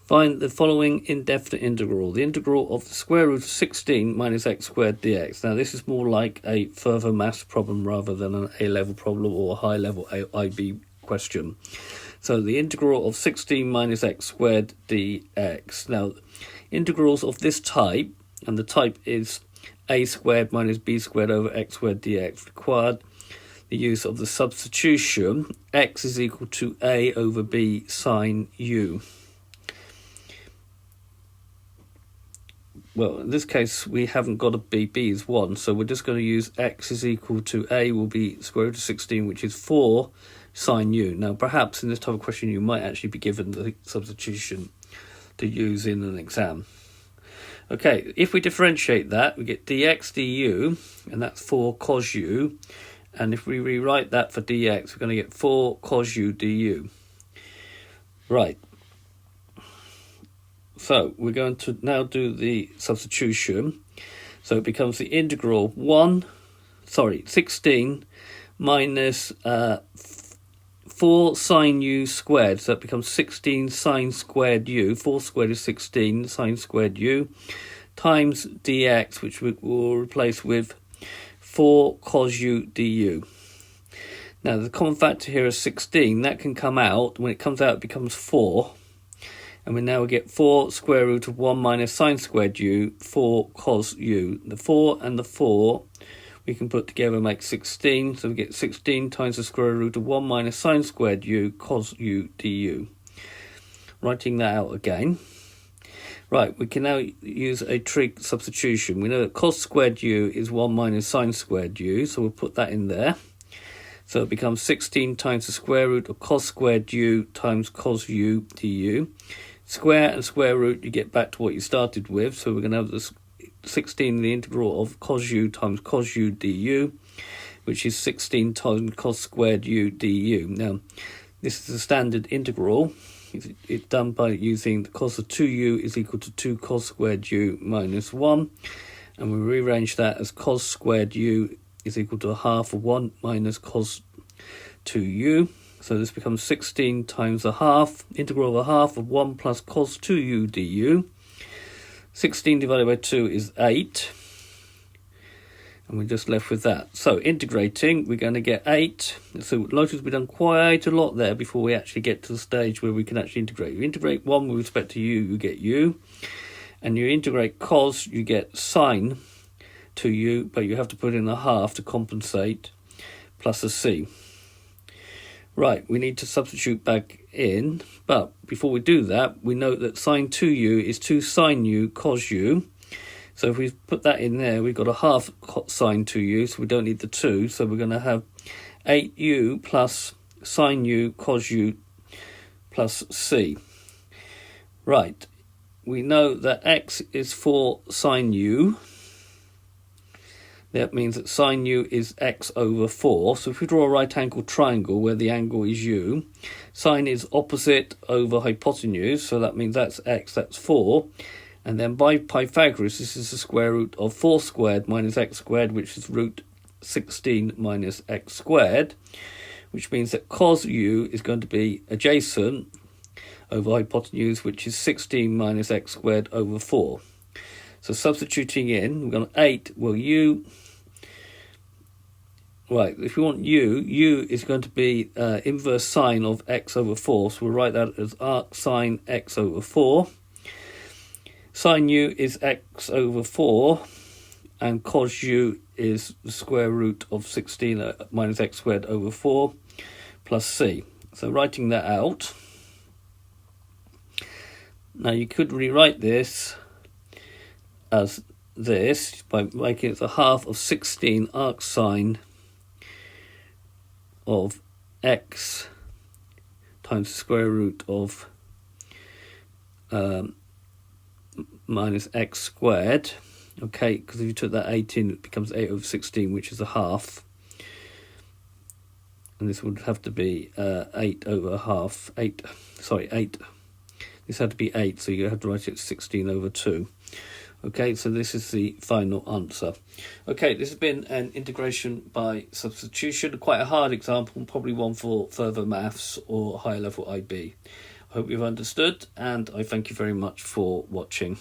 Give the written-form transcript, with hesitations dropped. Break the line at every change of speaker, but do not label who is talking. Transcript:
Find the following indefinite integral. The integral of the square root of 16 minus x squared dx. Now this is more like a further maths problem rather than an A-level problem or a high-level IB question. So the integral of 16 minus x squared dx. Now integrals of this type, and the type is a squared minus b squared over x squared dx, required the use of the substitution x is equal to a over b sine u. Well, in this case, we haven't got a b. B is 1, so we're just going to use x is equal to a will be square root of 16, which is 4 sine u. Now, perhaps in this type of question, you might actually be given the substitution to use in an exam. Okay, if we differentiate that, we get dx du, and that's 4 cos u. And if we rewrite that for dx, we're going to get 4 cos u du. Right. So we're going to now do the substitution. So it becomes the integral 16 minus 4 sine u squared. So it becomes 16 sine squared u. 4 squared is 16 sine squared u times dx, which we will replace with 4 cos u du. Now the common factor here is 16. That can come out. When it comes out, it becomes 4. And we now get 4 square root of 1 minus sine squared u, 4 cos u. The 4 and the 4 we can put together and make 16. So we get 16 times the square root of 1 minus sine squared u, cos u du. Writing that out again. Right, we can now use a trig substitution. We know that cos squared u is 1 minus sine squared u, so we'll put that in there. So it becomes 16 times the square root of cos squared u times cos u du. Square and square root, you get back to what you started with. So we're going to have this 16, the integral of cos u times cos u du, which is 16 times cos squared u du. Now, this is a standard integral. It's done by using the cos of 2u is equal to 2 cos squared u minus 1. And we rearrange that as cos squared u is equal to a half of 1 minus cos 2u. So this becomes 16 times a half, integral of a half of 1 plus cos 2u du. 16 divided by 2 is 8. And we're just left with that. So integrating, we're going to get 8. So notice we've done quite a lot there before we actually get to the stage where we can actually integrate. You integrate 1 with respect to u, you get u. And you integrate cos, you get sine to u, but you have to put in a half to compensate, plus a c. Right, we need to substitute back in, but before we do that, we note that sine 2u is 2 sine u cos u. So if we put that in there, we've got a half sine 2u, so we don't need the 2. So we're going to have 8u plus sine u cos u plus c. Right, we know that x is 4 sine u. That means that sine u is x over 4. So if we draw a right angle triangle where the angle is u, sine is opposite over hypotenuse, so that means that's x, that's 4. And then by Pythagoras, this is the square root of 4 squared minus x squared, which is root 16 minus x squared, which means that cos u is going to be adjacent over hypotenuse, which is 16 minus x squared over 4. So substituting in, we've got 8, well u, right, if we want u is going to be inverse sine of x over 4, so we'll write that as arc sine x over 4. Sine u is x over 4, and cos u is the square root of 16 minus x squared over 4 plus c. So writing that out, now you could rewrite this as this by making it a half of 16 arc sine of x times the square root of minus x squared. Okay, because if you took that 18, it becomes 8 over 16, which is a half. And this would have to be 8 over a half. 8. This had to be 8, so you have to write it 16 over 2. Okay, so this is the final answer. Okay, this has been an integration by substitution. Quite a hard example, probably one for further maths or higher level IB. I hope you've understood, and I thank you very much for watching.